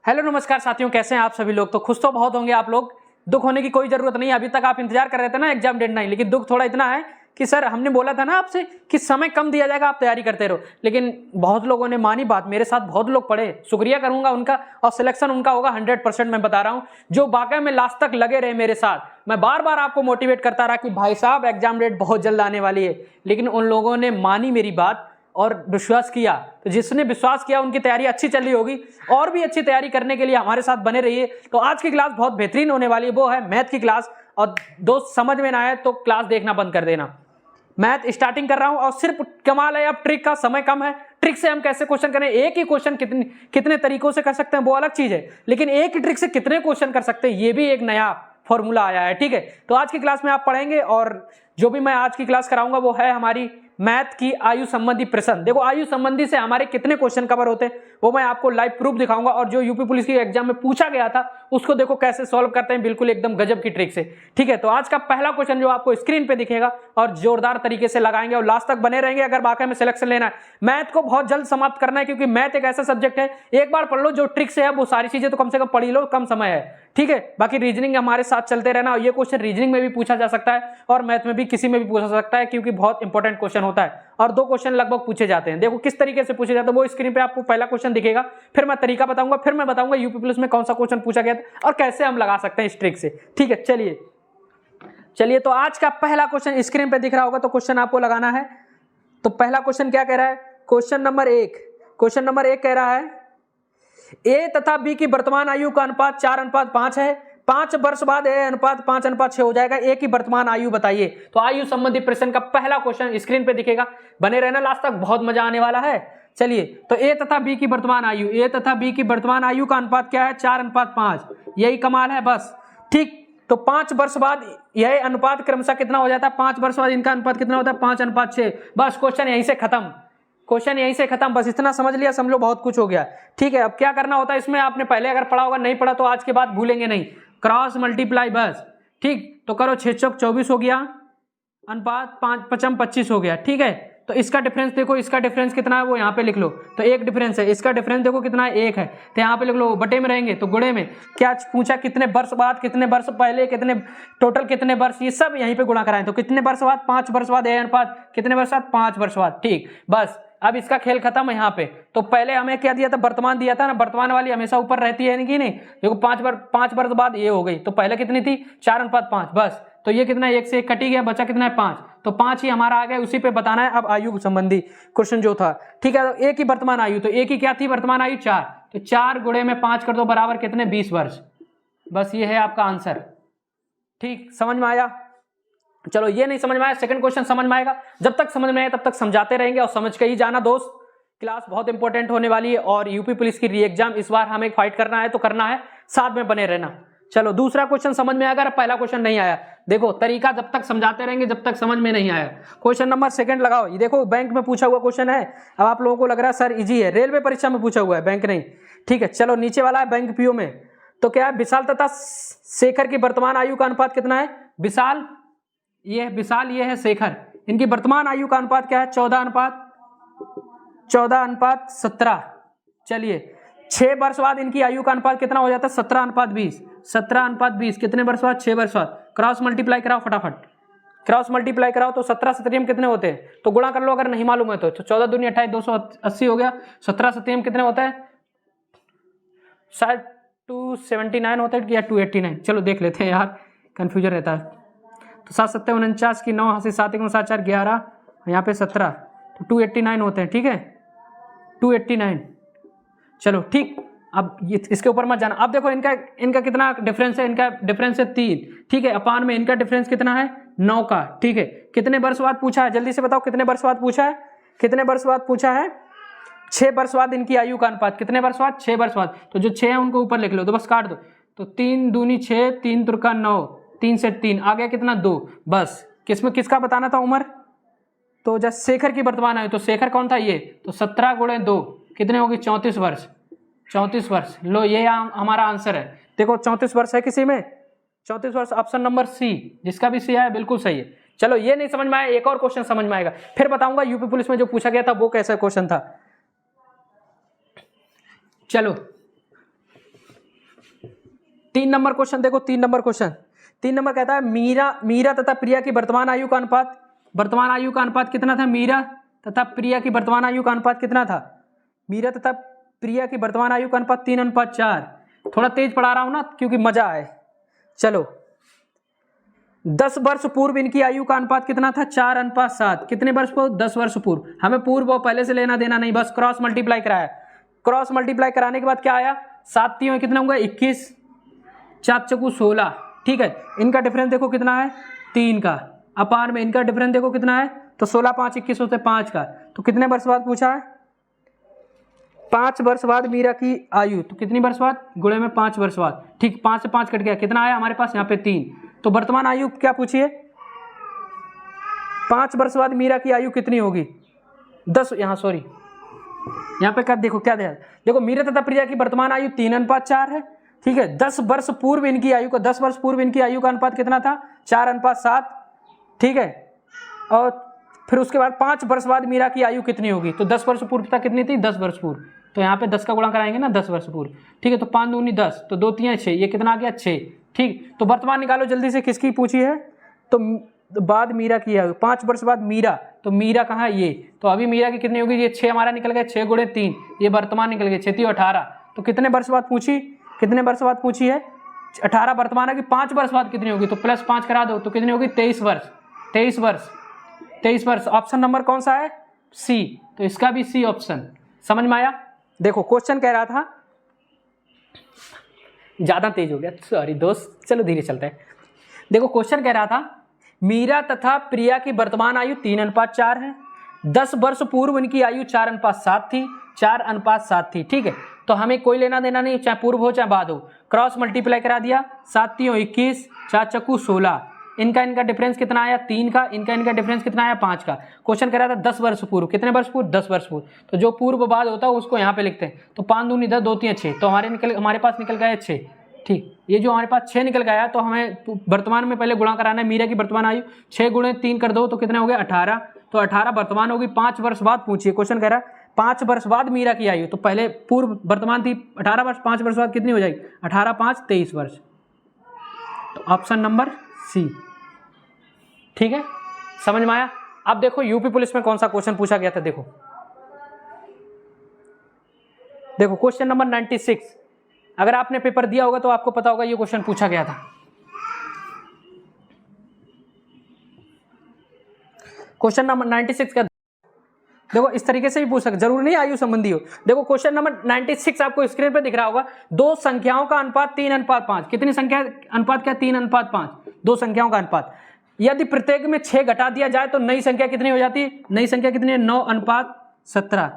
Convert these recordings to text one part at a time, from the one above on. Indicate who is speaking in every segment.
Speaker 1: Hello नमस्कार साथियों, कैसे हैं आप सभी लोग। तो खुश तो बहुत होंगे आप लोग, दुख होने की कोई जरूरत नहीं है। अभी तक आप इंतजार कर रहे थे ना एग्जाम डेट 9, लेकिन दुख थोड़ा इतना है कि सर हमने बोला था ना आपसे कि समय कम दिया जाएगा, आप तैयारी करते रहो, लेकिन बहुत लोगों ने मानी बात। मेरे साथ बहुत लोग पढ़े, शुक्रिया करूंगा उनका, और सिलेक्शन उनका होगा 100%। मैं बता रहा हूं, जो वाकई में लास्ट तक लगे रहे मेरे साथ। मैं बार बार आपको मोटिवेट करता रहा कि भाई साहब एग्जाम डेट बहुत जल्द आने वाली है, लेकिन उन लोगों ने मानी मेरी बात और विश्वास किया। तो जिसने विश्वास किया उनकी तैयारी अच्छी चल रही होगी, और भी अच्छी तैयारी करने के लिए हमारे साथ बने रहिए। तो आज की क्लास बहुत बेहतरीन होने वाली है, वो है मैथ की क्लास। और दोस्त समझ में ना आए तो क्लास देखना बंद कर देना। मैथ स्टार्टिंग कर रहा हूं, और सिर्फ कमाल है अब ट्रिक का, समय कम है। ट्रिक से हम कैसे क्वेश्चन करें, एक ही क्वेश्चन कितने तरीकों से कर सकते हैं वो अलग चीज है, लेकिन एक ही ट्रिक से कितने क्वेश्चन कर सकते हैं ये भी एक नया फॉर्मूला आया है। ठीक है, तो आज की क्लास में आप पढ़ेंगे, और जो भी मैं आज की क्लास कराऊंगा वो है हमारी मैथ की आयु संबंधी प्रश्न। देखो आयु संबंधी से हमारे कितने क्वेश्चन कवर होते हैं वो मैं आपको लाइव प्रूफ दिखाऊंगा, और जो यूपी पुलिस की एग्जाम में पूछा गया था उसको देखो कैसे सॉल्व करते हैं, बिल्कुल एकदम गजब की ट्रिक से। ठीक है, तो आज का पहला क्वेश्चन जो आपको स्क्रीन पे दिखेगा, और जोरदार तरीके से लगाएंगे और लास्ट तक बने रहेंगे अगर वाकई में सिलेक्शन लेना है। मैथ को बहुत जल्द समाप्त करना है, क्योंकि मैथ एक ऐसा सब्जेक्ट है, एक बार पढ़ लो जो ट्रिक से है वो सारी चीजें तो कम से कम पढ़ी लो, कम समय है। ठीक है, बाकी रीजनिंग हमारे साथ चलते रहना, और ये क्वेश्चन रीजनिंग में भी पूछा जा सकता है और मैथ में भी किसी में भी पूछा जा सकता है, क्योंकि बहुत इंपॉर्टेंट क्वेश्चन होता है, और 2 क्वेश्चन लगभग पूछे जाते हैं। देखो किस तरीके से पूछे जाते हैं वो स्क्रीन पे आपको पहला क्वेश्चन दिखेगा, फिर मैं तरीका बताऊंगा, फिर मैं बताऊंगा यूपी पुलिस में कौन सा क्वेश्चन पूछा गया था और कैसे हम लगा सकते हैं इस ट्रिक से। ठीक है, चलिए तो आज का पहला क्वेश्चन स्क्रीन पे दिख रहा होगा, तो क्वेश्चन आपको लगाना है। तो पहला क्वेश्चन क्या कह रहा है, क्वेश्चन नंबर 1 कह रहा है ए तथा बी की वर्तमान आयु का अनुपात 4:5 है। 5 वर्ष बाद ए अनुपात 5:6 हो जाएगा। ए की वर्तमान आयु बताइए। तो आयु संबंधी प्रश्न का पहला क्वेश्चन स्क्रीन पे दिखेगा, बने रहना लास्ट तक, बहुत मजा आने वाला है। चलिए, तो ए तथा बी की वर्तमान आयु का अनुपात क्या है, 4:5। यही कमाल है बस। ठीक, तो 5 वर्ष बाद यह अनुपात क्रमशः कितना हो जाता है, 5 वर्ष बाद इनका अनुपात कितना होता है, 5:6। बस क्वेश्चन यहीं से खत्म, बस इतना समझ लिया, समझ लो बहुत कुछ हो गया। ठीक है, अब क्या करना होता है इसमें, आपने पहले अगर पढ़ा होगा, नहीं पढ़ा तो आज के बाद भूलेंगे नहीं, क्रॉस मल्टीप्लाई बस। ठीक, तो करो 6 चौक 24 हो गया, अनुपात 5 5 25 हो गया। ठीक है, तो इसका डिफरेंस देखो, इसका डिफरेंस कितना है वो यहाँ पे लिख लो। तो एक डिफरेंस है, इसका डिफरेंस देखो कितना है, 1 है, तो यहाँ पे लिख लो। बटे में रहेंगे तो गुणे में। क्या पूछा, कितने वर्ष बाद, कितने वर्ष पहले, कितने टोटल, कितने वर्ष, ये सब यहीं पे गुणा कराएं। तो कितने वर्ष बाद, 5 वर्ष बाद, ए अनुपात कितने वर्ष बाद, 5 वर्ष बाद। ठीक, बस अब इसका खेल खत्म है यहाँ पे। तो पहले हमें क्या दिया था, वर्तमान दिया था ना, वर्तमान वाली हमेशा ऊपर रहती है कि नहीं। देखो 5 वर्ष बाद ये हो गई, तो पहले कितनी थी, 4:5। बस, तो ये कितना है, 1 से 1 कटी गया, बचा कितना है, 5। तो 5 ही हमारा आ गया, उसी पे बताना है अब आयु संबंधी क्वेश्चन जो था। ठीक है, तो ए की वर्तमान आयु, तो ए की क्या थी वर्तमान आयु, 4। तो 4 गुणे में 5 कर दो, बराबर कितने, 20 वर्ष। बस ये है आपका आंसर। ठीक, समझ में आया। चलो, ये नहीं समझ में आया, सेकंड क्वेश्चन समझ में आएगा। जब तक समझ में आए तब तक समझाते रहेंगे, और समझ के ही जाना दोस्त। क्लास बहुत इंपॉर्टेंट होने वाली है, और यूपी पुलिस की री एग्जाम इस बार हमें फाइट करना है, तो करना है, साथ में बने रहना। चलो, दूसरा क्वेश्चन समझ में आएगा, पहला क्वेश्चन नहीं आया। देखो तरीका जब तक समझाते रहेंगे जब तक समझ में नहीं आया। क्वेश्चन नंबर 2 लगाओ। ये देखो बैंक में पूछा हुआ क्वेश्चन है। अब आप लोगों को लग रहा है सर इजी है, रेलवे परीक्षा में पूछा हुआ है, बैंक नहीं। ठीक है, चलो नीचे वाला है बैंक पीओ में। तो क्या है, विशाल तथा शेखर की वर्तमान आयु का अनुपात कितना है। विशाल ये है शेखर, इनकी वर्तमान आयु का अनुपात क्या है, 14:17। चलिए, 6 वर्ष बाद इनकी आयु का अनुपात कितना हो जाता है, 17:20। कितने वर्ष बाद, 6 वर्ष बाद। क्रॉस मल्टीप्लाई कराओ फटाफट, तो 17 सत्रियम कितने होते हैं, तो गुणा कर लो अगर नहीं मालूम है तो 14 दूनी 28, 280 हो गया। 17 सत्रियम कितने होता है, शायद 279 होता है या 289, चलो देख लेते हैं यार, कंफ्यूजन रहता है। तो 7 7 49 की 9 से 7 1 7 4 11, यहाँ पे 17, तो 289 होते हैं। ठीक है, 289। चलो ठीक, अब इसके ऊपर मत जाना। अब देखो इनका कितना डिफरेंस है, इनका डिफरेंस है 3। ठीक है, अपान में इनका डिफरेंस कितना है, 9 का। ठीक है, कितने वर्ष बाद पूछा है, जल्दी से बताओ कितने वर्ष बाद पूछा है, 6 वर्ष बाद इनकी आयु का अनुपात, कितने वर्ष बाद, 6 वर्ष बाद। तो जो 6 है उनको ऊपर लिख लो, तो बस काट दो। तो 3 दूनी 6, 3 तुरका 9, 3 से 3 आ गया कितना, 2। बस किसमें किसका बताना था उम्र, तो जब शेखर की वर्तमान आयु, तो शेखर कौन था ये, तो 17 गुणे 2 कितने होगी, 34 वर्ष। लो ये हमारा आंसर है। देखो 34 वर्ष है किसी में, 34 वर्ष, ऑप्शन नंबर सी, जिसका भी सी है बिल्कुल सही है। चलो, ये नहीं समझ में आया, एक और क्वेश्चन समझ में आएगा, फिर बताऊंगा यूपी पुलिस में जो पूछा गया था वो कैसा क्वेश्चन था। चलो 3 नंबर क्वेश्चन देखो, 3 नंबर क्वेश्चन, 3 नंबर कहता है मीरा तथा प्रिया की वर्तमान आयु का अनुपात, वर्तमान आयु का अनुपात कितना था? मीरा तथा प्रिया की वर्तमान आयु का अनुपात कितना था? मीरा तथा प्रिया की वर्तमान आयु का अनुपात 3:4। थोड़ा तेज पढ़ा रहा हूं ना क्योंकि मजा आए। चलो 10 वर्ष पूर्व इनकी आयु का अनुपात कितना था? 4:7। कितने वर्ष पूर्व? 10 वर्ष पूर्व। हमें पूर्व वो पहले से लेना देना नहीं, बस क्रॉस मल्टीप्लाई कराया। क्रॉस मल्टीप्लाई कराने के बाद क्या आया? 7 3 कितना होगा? 21, 4 चौकू 16। ठीक है, इनका डिफरेंस देखो कितना है? 3 का। अपार में इनका डिफरेंस देखो कितना है? तो 16 5 21 होते 5 का। तो कितने वर्ष बाद पूछा है? 5 वर्ष बाद मीरा की आयु। तो कितनी वर्ष बाद? गुणे में 5 वर्ष बाद। ठीक, 5 से 5 कट गया, कितना आया हमारे पास? यहाँ पे 3। तो वर्तमान आयु क्या पूछी है? 5 वर्ष बाद मीरा की आयु कितनी होगी? 10। यहाँ सॉरी, यहाँ पे कर देखो क्या दिया, देखो मीरा तथा प्रिया की वर्तमान आयु 3:4 है। ठीक है, 10 वर्ष पूर्व इनकी आयु का, 10 वर्ष पूर्व इनकी आयु का अनुपात कितना था? 4:7। ठीक है, और फिर उसके बाद 5 वर्ष बाद मीरा की आयु कितनी होगी? तो 10 वर्ष पूर्व तक कितनी थी? 10 वर्ष पूर्व। तो यहाँ पे 10 का गुणा कराएंगे ना, 10 वर्ष पूर्व। ठीक है, तो 5 दूनी 10, तो 2 3 6, ये कितना आ गया? 6। ठीक, तो वर्तमान निकालो जल्दी से, किसकी पूछी है? तो बाद मीरा की आयु, 5 वर्ष बाद मीरा, तो मीरा कहाँ है? ये। तो अभी मीरा की कितनी होगी? ये 6 हमारा निकल गया, 6 गुणे 3, ये वर्तमान निकल गया, 6 18। तो कितने वर्ष बाद पूछी? कितने वर्ष बाद पूछी है? 18 वर्तमान है कि 5 वर्ष बाद कितनी होगी? तो +5 करा दो, तो कितनी होगी? 23 वर्ष। 23 वर्ष, 23 वर्ष। ऑप्शन नंबर कौन सा है? सी। तो इसका भी सी ऑप्शन। समझ में आया? देखो क्वेश्चन कह रहा था, ज्यादा तेज हो गया सॉरी दोस्त, चलो धीरे चलते हैं। देखो क्वेश्चन कह रहा था मीरा तथा प्रिया की वर्तमान आयु 3:4 है। 10 वर्ष पूर्व इनकी आयु 4:7 थी, 4:7 थी। ठीक है, तो हमें कोई लेना देना नहीं, चाहे पूर्व हो चाहे बाद हो। क्रॉस मल्टीप्लाई करा दिया, 7 3 21, 4 चक्कू 16। इनका डिफरेंस कितना आया? 3 का। इनका डिफरेंस कितना आया? 5 का। क्वेश्चन कह रहा था 10 वर्ष पूर्व। कितने वर्ष पूर्व? 10 वर्ष पूर्व। तो जो पूर्व बाद होता है उसको यहाँ पे लिखते हैं। तो 5 दूनी 10, 2 3 6, तो हमारे पास निकल गया 6। ठीक, ये जो हमारे पास 6 निकल गया, तो हमें वर्तमान में पहले गुणा कराना है। मीरा की वर्तमान आयु 6 गुणे 3 कर दो, तो कितने हो गए? 18। तो 18 वर्तमान होगी। 5 वर्ष बाद पूछिए, क्वेश्चन कह रहा है 5 वर्ष बाद मीरा की आयु। तो पहले पूर्व वर्तमान थी 18 वर्ष, 5 वर्ष बाद कितनी हो जाएगी? 18 5 23 वर्ष। तो ऑप्शन नंबर सी। ठीक है, समझ में आया? अब देखो यूपी पुलिस में कौन सा क्वेश्चन पूछा गया था। देखो क्वेश्चन नंबर 96। अगर आपने पेपर दिया होगा तो आपको पता होगा ये क्वेश्चन पूछा गया था। क्वेश्चन नंबर 96 का देखो इस तरीके से भी पूछ सकते, जरूरी नहीं आयु संबंधी हो। देखो क्वेश्चन नंबर 96 आपको स्क्रीन पे दिख रहा होगा। दो संख्याओं का अनुपात 3:5। कितनी संख्या अनुपात? क्या? 3:5। दो संख्याओं का अनुपात। यदि प्रत्येक में 6 घटा दिया जाए तो नई संख्या कितनी हो जाती है? नई संख्या कितनी है? 9:17।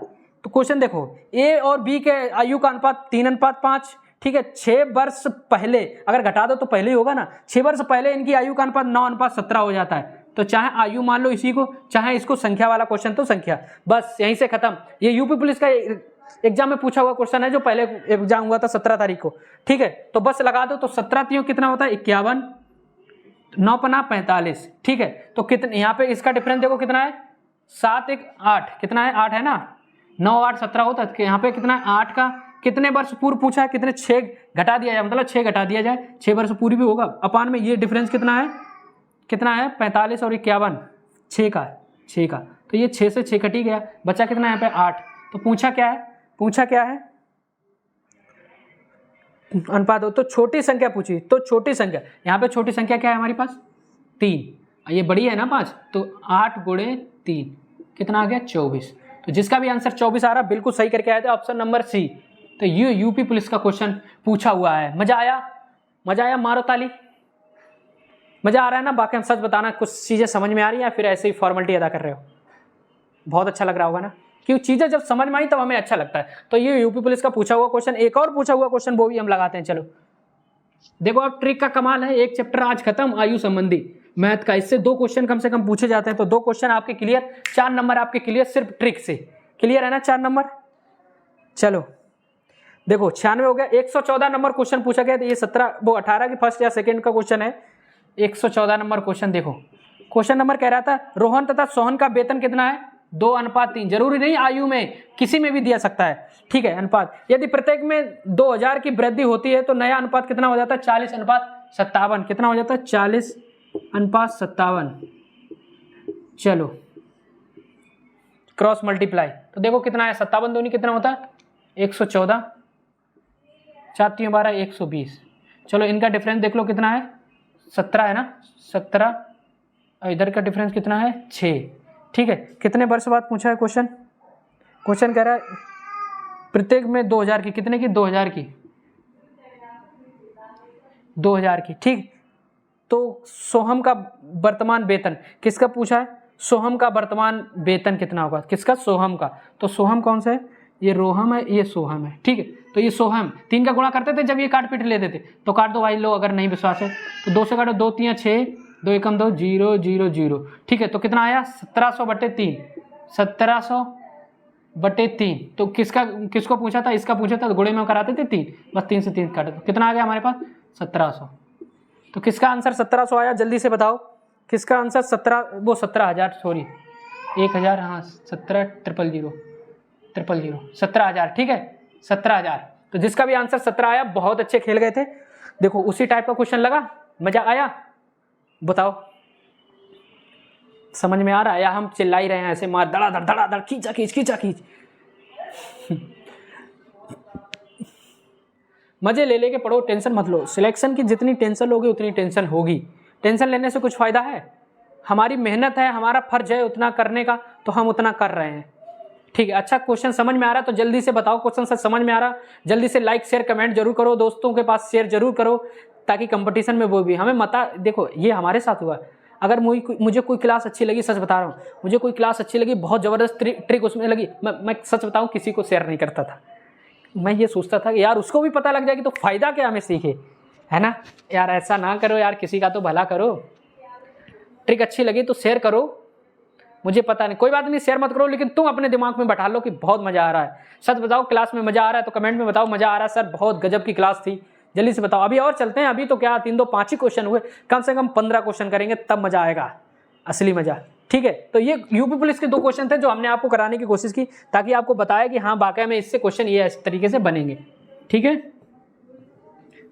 Speaker 1: तो क्वेश्चन देखो, ए और बी के आयु का अनुपात 3:5। ठीक है, 6 वर्ष पहले अगर घटा दो तो पहले ही होगा ना। 6 वर्ष पहले इनकी आयु का अनुपात 9:17 हो जाता है। तो चाहे आयु मान लो इसी को, चाहे इसको संख्या वाला क्वेश्चन, तो संख्या, बस यहीं से खत्म। ये यूपी पुलिस का एग्जाम में पूछा हुआ क्वेश्चन है, जो पहले एग्जाम हुआ था 17 तारीख को। ठीक है, तो बस लगा दो। तो 17 3 कितना होता है? 51, 9 पना 45। ठीक है, तो कितने यहाँ पे इसका डिफरेंस देखो कितना है? 7 1 8। कितना है? 8 है ना। 9 8 17 होता है। यहाँ पे कितना है? 8 का। कितने वर्ष पूर्व पूछा है? कितने? 6 घटा दिया जाए, मतलब 6 घटा दिया जाए, 6 वर्ष पूर्व भी होगा। अपान में ये डिफरेंस कितना है? कितना है? 45 और 51, 6 का। तो ये 6 से 6 कट ही गया, बचा कितना यहाँ पे? 8। तो पूछा क्या है? अनुपात हो। तो छोटी संख्या पूछी, तो छोटी संख्या, यहाँ पे छोटी संख्या क्या है हमारे पास? 3। ये बड़ी है ना 5, तो 8 गुणे 3 कितना आ गया? 24। तो जिसका भी आंसर 24 आ रहा बिल्कुल सही करके आया था, ऑप्शन नंबर सी। तो ये यूपी पुलिस का क्वेश्चन पूछा हुआ है। मजा आया? मारो ताली। मजा आ रहा है ना? बाकी हम सच बताना, कुछ चीजें समझ में आ रही है या फिर ऐसे ही फॉर्मेलिटी अदा कर रहे हो? बहुत अच्छा लग रहा होगा ना, क्योंकि चीजें जब समझ में आई तब हमें अच्छा लगता है। तो ये यूपी पुलिस का पूछा हुआ क्वेश्चन। एक और पूछा हुआ क्वेश्चन वो भी हम लगाते हैं। चलो देखो, अब ट्रिक का कमाल है। एक चैप्टर आज खत्म आयु संबंधी मैथ का, इससे 2 क्वेश्चन कम से कम पूछे जाते हैं। तो 2 क्वेश्चन आपके क्लियर, 4 नंबर आपके क्लियर सिर्फ ट्रिक से। क्लियर है ना 4 नंबर? चलो देखो 96 हो गया। 114 नंबर क्वेश्चन पूछा गया। ये 18 की फर्स्ट या सेकेंड का क्वेश्चन है। 114 नंबर क्वेश्चन देखो। क्वेश्चन नंबर कह रहा था रोहन तथा सोहन का वेतन कितना है? 2:3। जरूरी नहीं आयु में, किसी में भी दिया सकता है, ठीक है। अनुपात यदि प्रत्येक में 2000 की वृद्धि होती है तो नया अनुपात कितना हो जाता है? 40:57। कितना हो जाता है? 40:57। चलो क्रॉस मल्टीप्लाई तो देखो कितना है, 57 दूनी कितना होता है? 114, 4 12 120। चलो इनका डिफरेंस देख लो कितना है? 17 है ना, 17। इधर का डिफरेंस कितना है? 6, ठीक है। कितने वर्ष बाद पूछा है क्वेश्चन? क्वेश्चन कह रहा है प्रत्येक में 2000 की, कितने की? 2000 की, 2000 की, ठीक। तो सोहम का वर्तमान वेतन किसका पूछा है? सोहम का वर्तमान वेतन कितना होगा? किसका? सोहम का। तो सोहम कौन सा है? ये रोहम है, ये सोहम है, ठीक है। तो ये सोहम 3 का गुणा करते थे जब ये काट पीट लेते थे, तो काट दो भाई, लो अगर नहीं विश्वास है तो 2 से काटो, 2 3 6, 2 1 2 0 0 0, ठीक है। तो कितना आया? 1700/3, 1700/3। तो किसको पूछा था? इसका पूछा था, तो गुणे में कराते थे 3, बस 3 से 3 काटे, तो कितना आ गया हमारे पास? 1700। तो किसका आंसर 1700 आया? जल्दी से बताओ किसका आंसर 17,000, सॉरी 1000, हाँ 17,000, 17,000, ठीक है 17,000। तो जिसका भी आंसर 17 आया, बहुत अच्छे खेल गए थे। देखो उसी टाइप का क्वेश्चन लगा, मजा आया? बताओ समझ में आ रहा है या हम चिल्ला ही रहे हैं ऐसे मार धड़ा खींचा खींच। मजे ले लेके पढ़ो, टेंशन मत लो। सिलेक्शन की जितनी टेंशन लोगे उतनी टेंशन होगी। टेंशन लेने से कुछ फायदा है? हमारी मेहनत है, हमारा फर्ज है उतना करने का, तो हम उतना कर रहे हैं, ठीक है। अच्छा क्वेश्चन समझ में आ रहा है तो जल्दी से बताओ क्वेश्चन सर समझ में आ रहा? जल्दी से लाइक शेयर कमेंट जरूर करो, दोस्तों के पास शेयर जरूर करो, ताकि कंपटीशन में वो भी हमें मता। देखो ये हमारे साथ हुआ, अगर मुझे कोई क्लास अच्छी लगी, सच बता रहा हूँ, मुझे कोई क्लास अच्छी लगी, बहुत ज़बरदस्त ट्रिक उसमें लगी, मैं सच बताऊँ किसी को शेयर नहीं करता था। मैं ये सोचता था कि यार उसको भी पता लग जाएगी तो फ़ायदा क्या हमें सीखे, है ना यार। ऐसा ना करो यार, किसी का तो भला करो। ट्रिक अच्छी लगी तो शेयर करो, मुझे पता नहीं, कोई बात नहीं शेयर मत करो, लेकिन तुम अपने दिमाग में बैठा लो कि बहुत मज़ा आ रहा है। सच बताओ क्लास में मज़ा आ रहा है तो कमेंट में बताओ मज़ा आ रहा है सर, बहुत गजब की क्लास थी। जल्दी से बताओ। अभी और चलते हैं, अभी तो क्या 3 2 5 ही क्वेश्चन हुए, कम से कम 15 क्वेश्चन करेंगे तब मज़ा आएगा, असली मज़ा, ठीक है। तो ये यूपी पुलिस के 2 क्वेश्चन थे जो हमने आपको कराने की कोशिश की, ताकि आपको बताया कि हाँ वाकई में इससे क्वेश्चन ये इस तरीके से बनेंगे, ठीक है।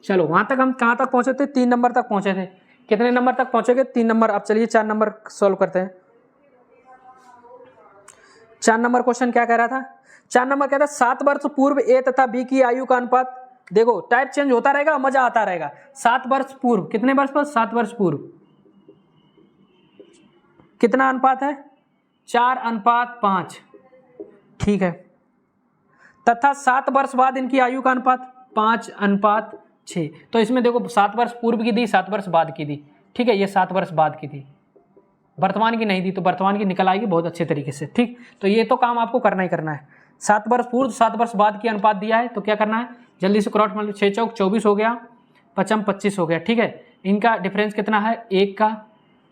Speaker 1: चलो वहाँ तक हम कहाँ तक पहुँचे थे? 3 नंबर तक पहुँचे थे। कितने नंबर तक पहुँचेंगे? 3 नंबर। अब चलिए 4 नंबर सॉल्व करते हैं। 4 नंबर क्वेश्चन क्या कह रहा था? 4 नंबर कहता है 7 वर्ष पूर्व ए तथा बी की आयु का अनुपात। देखो टाइप चेंज होता रहेगा, मजा आता रहेगा। 7 वर्ष पूर्व, कितने वर्ष पर? 7 वर्ष पूर्व कितना अनुपात है? 4:5, ठीक है। तथा 7 वर्ष बाद इनकी आयु का अनुपात 5:6। तो इसमें देखो 7 वर्ष पूर्व की दी, 7 वर्ष बाद की दी, ठीक है। ये 7 वर्ष बाद की दी, वर्तमान की नहीं दी, तो वर्तमान की निकल आएगी बहुत अच्छे तरीके से, ठीक। तो ये तो काम आपको करना ही करना है। 7 वर्ष पूर्व 7 वर्ष बाद की अनुपात दिया है, तो क्या करना है? जल्दी से क्रॉस मल्टीप्लाई, 6 चौक 24 हो गया, 5 25 हो गया, ठीक है। इनका डिफरेंस कितना है? 1 का,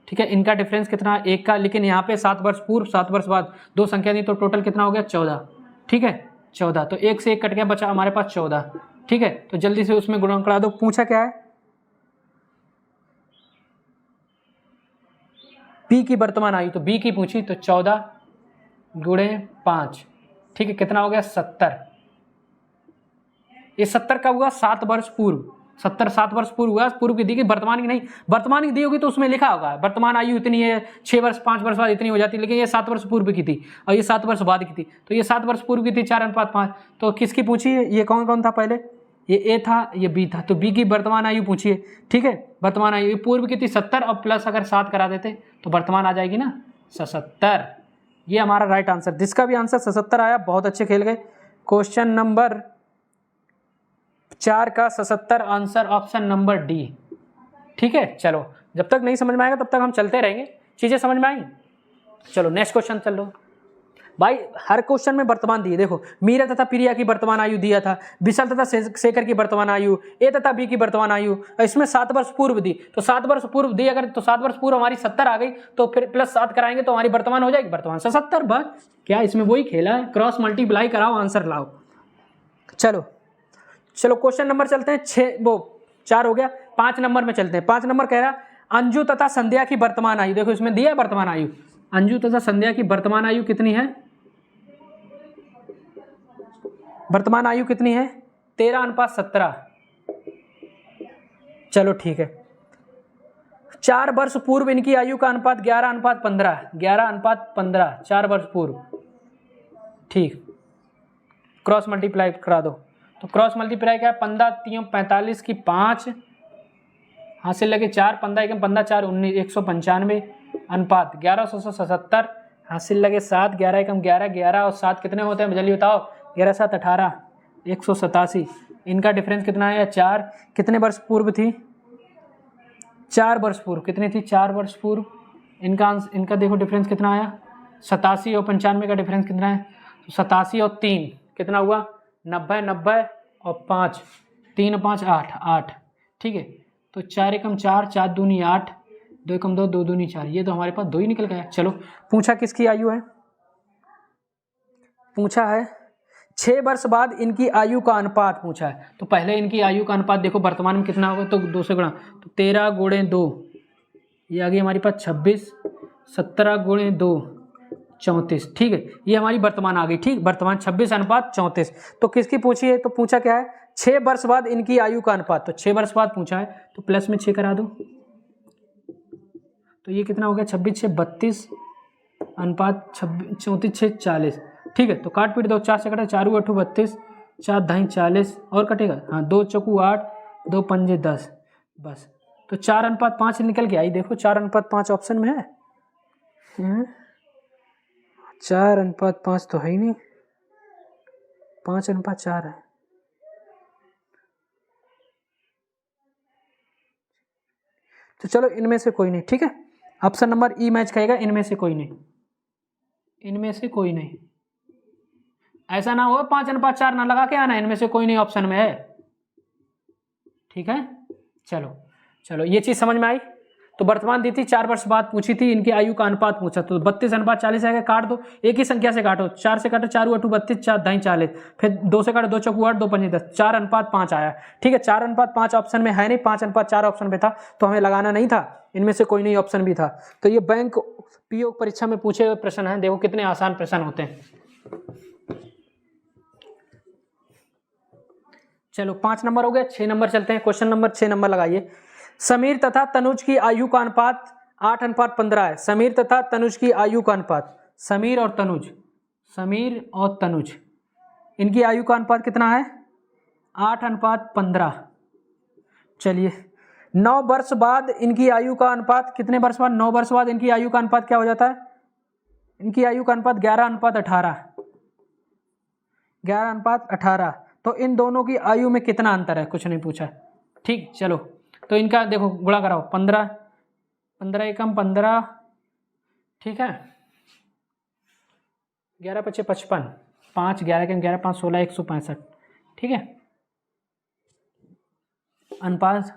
Speaker 1: ठीक है। इनका डिफरेंस कितना है? 1 का, लेकिन यहाँ पे 7 वर्ष पूर्व 7 वर्ष बाद 2 संख्या दी, तो टोटल कितना हो गया? 14, ठीक है 14। तो 1 से 1 कट गया, बचा हमारे पास 14, ठीक है। तो जल्दी से उसमें गुणा करा दो। पूछा क्या है? बी की वर्तमान आयु, तो बी की पूछी, तो 14 × 5, ठीक है। कितना हो गया? 70। ये 70 का हुआ 7 वर्ष पूर्व, 70 7 वर्ष पूर्व हुआ, पूर्व की दी गई, वर्तमान की नहीं। वर्तमान की दी होगी तो उसमें लिखा होगा वर्तमान आयु इतनी है, 6 वर्ष 5 वर्ष बाद इतनी हो जाती है, लेकिन ये 7 वर्ष पूर्व की थी और ये 7 वर्ष बाद की थी। तो ये 7 वर्ष पूर्व की थी, 4:5। तो किसकी पूछी है? ये कौन कौन था पहले? ये ए था, ये बी था, तो बी की वर्तमान आयु पूछी है, ठीक है। वर्तमान आयु पूर्व की थी 70 और प्लस अगर 7 करा देते तो वर्तमान आ जाएगी ना 77। ये हमारा राइट आंसर। जिसका भी आंसर 77 आया, बहुत अच्छे खेल गए। क्वेश्चन नंबर 4 का 77 आंसर ऑप्शन नंबर डी, ठीक है। चलो जब तक नहीं समझ में आएगा तब तक हम चलते रहेंगे। चीज़ें समझ में आई? चलो नेक्स्ट क्वेश्चन चलो भाई। हर क्वेश्चन में वर्तमान दिए, देखो मीरा तथा प्रिया की वर्तमान आयु दिया था, विशाल तथा शेखर की वर्तमान आयु, ए तथा बी की वर्तमान आयु, इसमें 7 वर्ष पूर्व दी, तो 7 वर्ष पूर्व दी, अगर तो 7 वर्ष पूर्व हमारी 70 आ गई, तो फिर प्लस 7 कराएंगे तो हमारी वर्तमान हो जाएगी, वर्तमान 77। बस क्या इसमें वही खेला है, क्रॉस मल्टीप्लाई कराओ, आंसर लाओ। चलो क्वेश्चन नंबर चलते हैं 4 हो गया। 5 नंबर में चलते हैं। 5 नंबर कह रहा अंजू तथा संध्या की वर्तमान आयु, देखो इसमें दिया वर्तमान आयु, अंजू तथा संध्या की वर्तमान आयु कितनी है? वर्तमान आयु कितनी है? 13:17। चलो ठीक है। 4 वर्ष पूर्व इनकी आयु का अनुपात 11:15, 11:15, 4 वर्ष पूर्व। ठीक, क्रॉस मल्टीप्लाई करा दो। तो क्रॉस मल्टीप्लाई क्या है? 15 3 45 की 5 हासिल लगे 4, 15 1 15 4 19, 195 अनुपात 1177 हासिल लगे 7, 11 1 11, 11 और 7 कितने होते हैं जल्दी बताओ? 11 7 18, 187। इनका डिफरेंस कितना है? 4। कितने वर्ष पूर्व थी? 4 वर्ष पूर्व। कितनी थी? 4 वर्ष पूर्व। इनका देखो डिफरेंस कितना आया? 87 और 95 का डिफरेंस कितना है? 87 और 3 कितना हुआ? 90, 90 और 5, 3 5 8, 8। ठीक है, तो 4 एकम 4, 4 दूनी 8, 2 एकम 2, 2 दूनी 4। ये तो हमारे पास 2 ही निकल गया। चलो, पूछा किसकी आयु है? पूछा है 6 वर्ष बाद इनकी आयु का अनुपात पूछा है। तो पहले इनकी आयु का अनुपात देखो वर्तमान में कितना होगा, तो 2 से गुणा, तो 13 गुणे 2, ये आ गई हमारे पास 26, 17 गुणे 2 34। ठीक है, ये हमारी वर्तमान आ गई। ठीक, वर्तमान 26:34। तो किसकी पूछी है? तो पूछा क्या है? 6 वर्ष बाद इनकी आयु का अनुपात। तो 6 वर्ष बाद पूछा है, तो प्लस में 6 करा दो। तो ये कितना हो गया? 26 6 32 अनुपात 34 6 40। ठीक है, तो काट पीट दो। 4 से कटा 4 8 32, 4 ढाई 40 और कटेगा। हाँ, 2 चौकू 8, 2 पंजे 10। बस, तो 4:5 निकल के आई। देखो 4:5 ऑप्शन में है। 4:5 तो है ही नहीं, 5:4 है। तो चलो इनमें से कोई नहीं। ठीक है, ऑप्शन नंबर ई मैच कहेगा, इनमें से कोई नहीं, इनमें से कोई नहीं। ऐसा ना हो 5:4 ना लगा के आना, इनमें से कोई नहीं ऑप्शन में है। ठीक है, चलो चलो, ये चीज समझ में आई। तो वर्तमान दी थी, 4 वर्ष बाद पूछी थी, इनकी आयु का अनुपात पूछा। तो 32:40 आएगा। काट दो, एक ही संख्या से काटो। 4 से काटो 4 8 32, 4 ढाई 40, फिर 2 से काटो 2 चौकू 8, 2 पंजे 10, 4:5 आया। ठीक है, 4:5 ऑप्शन में है नहीं, 5:4 ऑप्शन में था, तो हमें लगाना नहीं था। इनमें से कोई नहीं ऑप्शन भी था। तो ये बैंक पीओ परीक्षा में पूछे हुए प्रश्न है। देखो कितने आसान प्रश्न होते हैं। चलो 5 नंबर हो गया, 6 नंबर चलते हैं। क्वेश्चन नंबर 6 नंबर लगाइए। समीर तथा तनुज की आयु का अनुपात 8:15 है। समीर तथा तनुज की आयु का अनुपात, समीर और तनुज, समीर और तनुज, इनकी आयु का अनुपात कितना है? 8:15। चलिए, 9 वर्ष बाद इनकी आयु का अनुपात, कितने वर्ष बाद? 9 वर्ष बाद इनकी आयु का अनुपात क्या हो जाता है? इनकी आयु का अनुपात 11:18, 11:18। तो इन दोनों की आयु में कितना अंतर है? कुछ नहीं पूछा। ठीक, चलो, तो इनका देखो गुणा कराओ। 15 15 एकम 15, ठीक है, 11 पचे 55, 5 11 एकम 11, 5 16, 165। ठीक है, अनुपात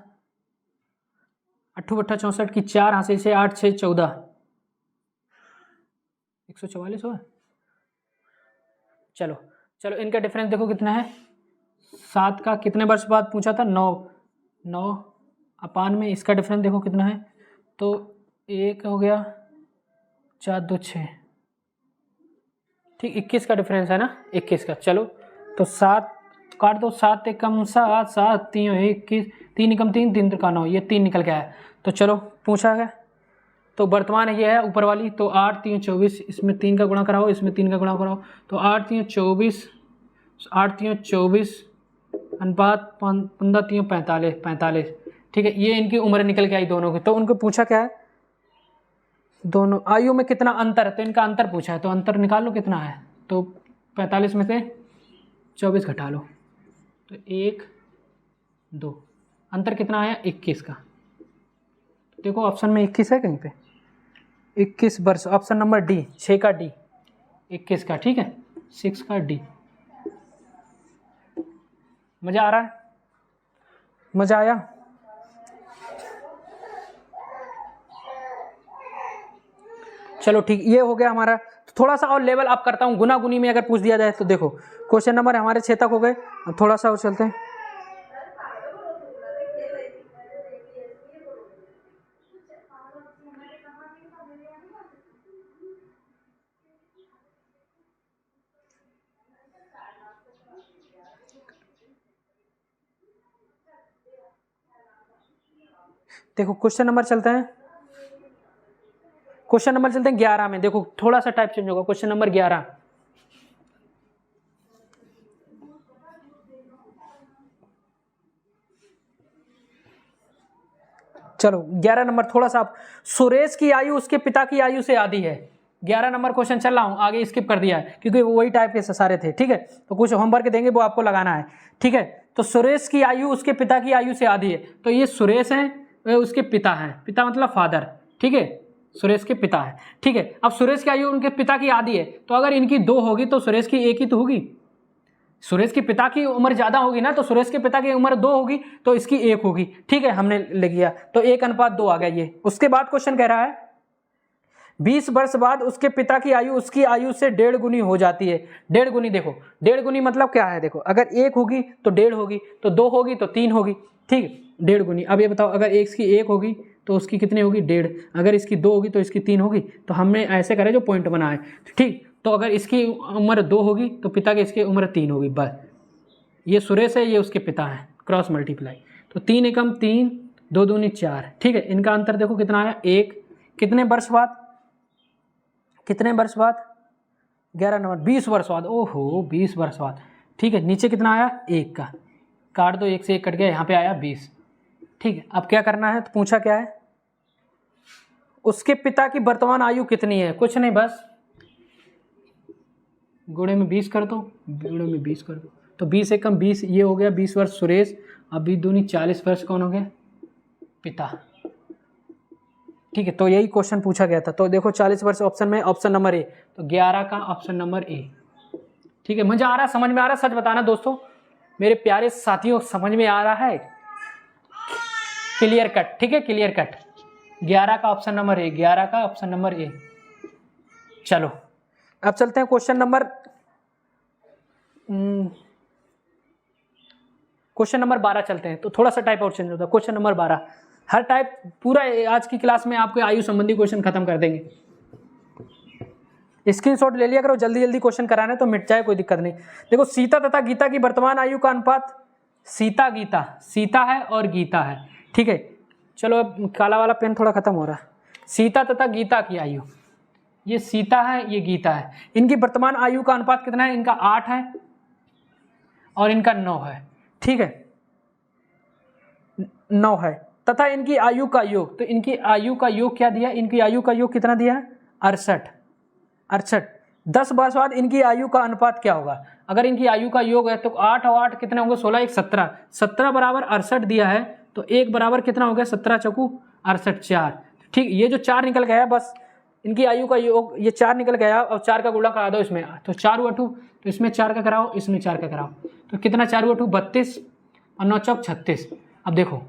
Speaker 1: 8 8 64 की 4 हासिल से 8 6 14, 144 हुआ। चलो चलो, इनका डिफरेंस देखो कितना है? 7 का कितने वर्ष बाद पूछा था? 9 9 अपान में इसका डिफरेंस देखो कितना है? तो 1 हो गया, 4 2 6, ठीक, 21 का डिफरेंस है ना, 21 का। चलो, तो 7 काट दो, 7 एकम 7, 7 3 21, 3 एकम 3, 3 त्रिका 9, ये 3 निकल गया है। तो चलो पूछा है, तो वर्तमान ये है ऊपर वाली। तो 8 3 24, इसमें 3 का गुणा कराओ, इसमें 3 का गुणा कराओ। तो 8 3 24, 8 3 24 अनुपात 15 3 45, 45। ठीक है, ये इनकी उम्र निकल के आई दोनों की। तो उनको पूछा क्या है? दोनों आयु में कितना अंतर है? तो इनका अंतर पूछा है, तो अंतर निकाल लो कितना है। तो 45 में से 24 घटा लो, तो 1 2, अंतर कितना आया? 21 का। देखो ऑप्शन में 21 है कहीं पे, 21 वर्ष, ऑप्शन नंबर डी, 6 का डी, 21 का। ठीक है, 6 का डी। मजा आ रहा है? मजा आया? चलो ठीक, ये हो गया हमारा। तो थोड़ा सा और लेवल अप करता हूँ, गुना गुनी में अगर पूछ दिया जाए तो। देखो क्वेश्चन नंबर हमारे 6 तक हो गए, अब थोड़ा सा और चलते हैं। देखो क्वेश्चन नंबर चलते हैं, क्वेश्चन नंबर चलते हैं 11 में। देखो थोड़ा सा टाइप चेंज होगा, क्वेश्चन नंबर 11। चलो 11 नंबर थोड़ा सा, सुरेश की आयु उसके पिता की आयु से आधी है। 11 नंबर क्वेश्चन चल रहा हूं, आगे स्किप कर दिया है क्योंकि वही टाइप के सारे थे, ठीक है। तो कुछ होमवर्क देंगे वो आपको लगाना है, ठीक है। तो सुरेश की आयु उसके पिता की आयु से आधी है, तो ये सुरेश है, वे उसके पिता हैं, पिता मतलब फादर, ठीक है, सुरेश के पिता है, ठीक है। अब सुरेश की आयु उनके पिता की आधी है, तो अगर इनकी 2 होगी तो सुरेश की 1 ही तो होगी। सुरेश के पिता की उम्र ज्यादा होगी ना, तो सुरेश के पिता की उम्र 2 होगी तो इसकी 1 होगी, ठीक है, हमने लिख लिया। तो 1:2 आ गया ये। उसके बाद क्वेश्चन कह रहा है 20 वर्ष बाद उसके पिता की आयु उसकी आयु से 1.5 गुनी हो जाती है। 1.5 गुनी, देखो 1.5 गुनी मतलब क्या है, देखो अगर 1 होगी तो 1.5 होगी, तो 2 होगी तो 3 होगी, ठीक, 1.5 गुनी। अब ये बताओ अगर इसकी 1 होगी तो उसकी कितनी होगी, 1.5, अगर इसकी 2 होगी तो इसकी 3 होगी। तो हमने ऐसे करे जो पॉइंट बना है, ठीक। तो अगर इसकी उम्र 2 होगी तो पिता की इसकी उम्र 3 होगी, बस। ये सुरेश है, ये उसके पिता है, क्रॉस मल्टीप्लाई। तो 3 एकम 3, 2 दूनी 4, ठीक है। इनका अंतर देखो कितना आया, 1। कितने वर्ष बाद, कितने वर्ष बाद, 11 नंबर 20 वर्ष बाद, ओहो 20 वर्ष बाद, ठीक है। नीचे कितना आया, 1 का काट दो, 1 से 1 कट गया, यहाँ पे आया 20, ठीक है। अब क्या करना है, तो पूछा क्या है, उसके पिता की वर्तमान आयु कितनी है, कुछ नहीं, बस गुणे में 20 कर दो, गुणे में 20 कर दो, तो 20 एकम 20, ये हो गया 20 वर्ष सुरेश। अभी दूनी 40 वर्ष कौन हो गया, पिता, ठीक है। तो यही क्वेश्चन पूछा गया था। तो देखो 40 वर्ष ऑप्शन में, ऑप्शन नंबर ए, तो 11 का ऑप्शन नंबर ए, ठीक है। मजा आ रहा है, समझ में आ रहा है, सच बताना दोस्तों मेरे प्यारे साथियों, समझ में आ रहा है, क्लियर कट, ठीक है, क्लियर कट। 11 का ऑप्शन नंबर ए, 11 का ऑप्शन नंबर ए। चलो अब चलते हैं क्वेश्चन नंबर 12 चलते हैं। तो थोड़ा सा टाइप और चेंज होता है, क्वेश्चन नंबर 12। हर टाइप पूरा आज की क्लास में आपके आयु संबंधी क्वेश्चन खत्म कर देंगे। स्क्रीनशॉट ले लिया करो, जल्दी जल्दी क्वेश्चन कराने तो मिट जाए, कोई दिक्कत नहीं। देखो सीता तथा गीता की वर्तमान आयु का अनुपात, सीता गीता, सीता है और गीता है, ठीक है। चलो अब काला वाला पेन थोड़ा खत्म हो रहा है। सीता तथा गीता की आयु, ये सीता है, ये गीता है, इनकी वर्तमान आयु का अनुपात कितना है, इनका 8 है और इनका 9 है, ठीक है, 9 है। तथा इनकी आयु का योग, तो इनकी आयु का योग क्या दिया, इनकी आयु का योग कितना दिया है, 68। 10 वर्ष बाद इनकी आयु का अनुपात क्या होगा, अगर इनकी आयु का योग है तो 8 और 8 कितने होंगे, 16, 1 17, 17 बराबर 68 दिया है, तो 1 बराबर कितना हो गया, 17 चौकू 68, 4, ठीक। ये जो 4 निकल गया बस, इनकी आयु का योग ये 4 निकल गया, और 4 का गुणा करा दो इसमें, तो 4 × 8, तो इसमें 4 का कराओ, इसमें 4 का कराओ, तो कितना, 4 × 8 32 और 9 चौक 36। अब देखो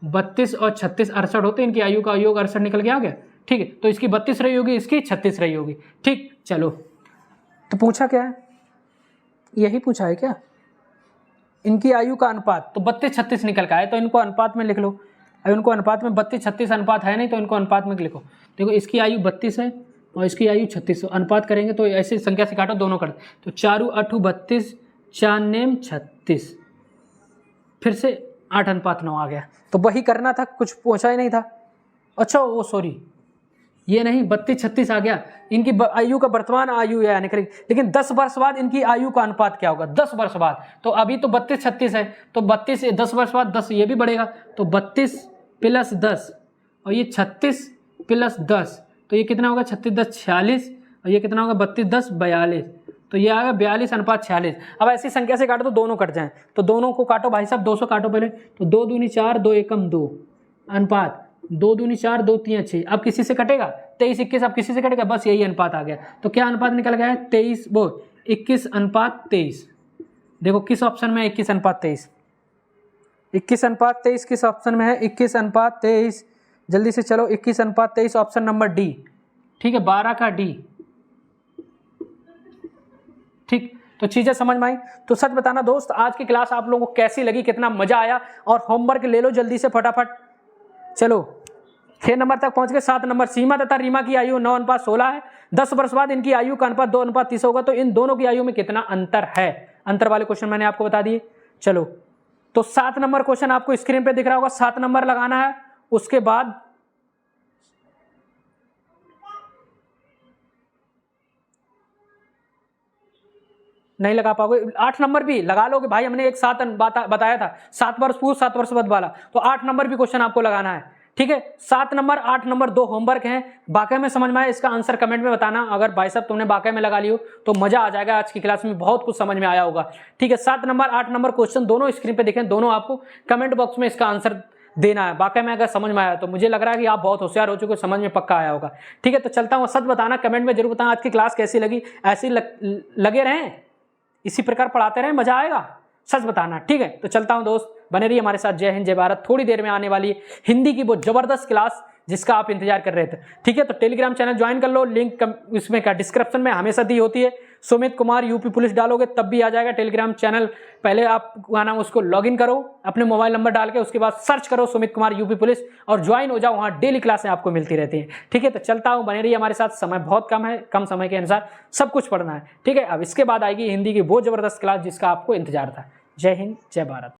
Speaker 1: 32 और 36 68 होते, इनकी आयु का योग 68 निकल गया, आ गया, ठीक है। तो इसकी 32 रही होगी, इसकी 36 रही होगी, ठीक। चलो तो पूछा क्या है, यही पूछा है क्या, इनकी आयु का अनुपात, तो 32 36 निकल का है, तो इनको अनुपात में लिख लो। अब इनको अनुपात में 32 36 अनुपात है नहीं, तो इनको अनुपात में लिखो। देखो इसकी आयु 32 है और इसकी आयु 36, अनुपात करेंगे तो ऐसी संख्या से काटो, दोनों कर, तो 4 × 8 32, 4 नेम 36, फिर से 8:9 आ गया। तो वही करना था, कुछ पूछा ही नहीं था। अच्छा वो सॉरी, ये नहीं, 32 36 आ गया, इनकी आयु का वर्तमान आयु है निकली, लेकिन 10 वर्ष बाद इनकी आयु का अनुपात क्या होगा, 10 वर्ष बाद। तो अभी तो 32 36 है, तो 32 10 वर्ष बाद 10 ये भी बढ़ेगा, तो 32 + 10 और ये 36 + 10, तो ये कितना होगा, 36 10 46, और ये कितना होगा, 32 10 42, तो ये आएगा 42:46। अब ऐसी संख्या से काटो तो दोनों कट जाएं, तो दोनों को काटो भाई साहब, 200 काटो पहले, तो 2 दूनी 4, 2 एकम 2, अनुपात 2 दूनी 4, 2 3 6। अब किसी से कटेगा, 23 21, अब किसी से कटेगा, बस यही अनुपात आ गया। तो क्या अनुपात निकल गया है, 21:23। देखो किस ऑप्शन में 21:23, 21:23 किस ऑप्शन में है, 21:23, जल्दी से चलो, 21:23 ऑप्शन नंबर डी, ठीक है, 12 का डी, ठीक। तो चीजें समझ में आई। तो सच बताना दोस्त, आज की क्लास आप लोगों को कैसी लगी, कितना मजा आया, और होमवर्क ले लो जल्दी से फटाफट। चलो 6 नंबर तक पहुंच गए। 7 नंबर, सीमा तथा रीमा की आयु 9:16 है, 10 वर्ष बाद इनकी आयु का अनुपात 2:30 होगा, तो इन दोनों की आयु में कितना अंतर है। अंतर वाले क्वेश्चन मैंने आपको बता दिए। चलो तो 7 नंबर क्वेश्चन आपको स्क्रीन पे दिख रहा होगा, 7 नंबर लगाना है। उसके बाद नहीं लगा पाओगे, 8 नंबर भी लगा लोगे भाई, हमने एक साथ बताया था 7 वर्ष पूर्व 7 वर्ष बाद वाला, तो 8 नंबर भी क्वेश्चन आपको लगाना है, ठीक है। 7 नंबर 8 नंबर 2 होमवर्क हैं। वाकई में समझ में आया, इसका आंसर कमेंट में बताना। अगर भाई साहब तुमने वाकई में लगा लियो तो मजा आ जाएगा, आज की क्लास में बहुत कुछ समझ में आया होगा, ठीक है। 7 नंबर 8 नंबर क्वेश्चन दोनों स्क्रीन पे दिखें, दोनों आपको कमेंट बॉक्स में इसका आंसर देना है। वाकई में अगर समझ में आया तो मुझे लग रहा है कि आप बहुत होशियार हो चुके हो, समझ में पक्का आया होगा, ठीक है। तो चलता हूँ, सच बताना, कमेंट में जरूर बताना आज की क्लास कैसी लगी। ऐसे लगे रहें, इसी प्रकार पढ़ाते रहें, मजा आएगा, सच बताना, ठीक है। तो चलता हूं दोस्त, बने रहिए हमारे साथ। जय हिंद जय भारत। थोड़ी देर में आने वाली हिंदी की वो जबरदस्त क्लास जिसका आप इंतजार कर रहे थे, ठीक है। तो टेलीग्राम चैनल ज्वाइन कर लो, लिंक इसमें का डिस्क्रिप्शन में हमेशा दी होती है। सुमित कुमार यूपी पुलिस डालोगे तब भी आ जाएगा टेलीग्राम चैनल। पहले आप नाम उसको लॉगिन करो अपने मोबाइल नंबर डाल के, उसके बाद सर्च करो सुमित कुमार यूपी पुलिस और ज्वाइन हो जाओ, वहाँ डेली क्लासें आपको मिलती रहती हैं, ठीक है। तो चलता हूँ, बने रहिए हमारे साथ। समय बहुत कम है, कम समय के अनुसार सब कुछ पढ़ना है, ठीक है। अब इसके बाद आएगी हिंदी की वो जबरदस्त क्लास जिसका आपको इंतजार था। जय हिंद जय भारत।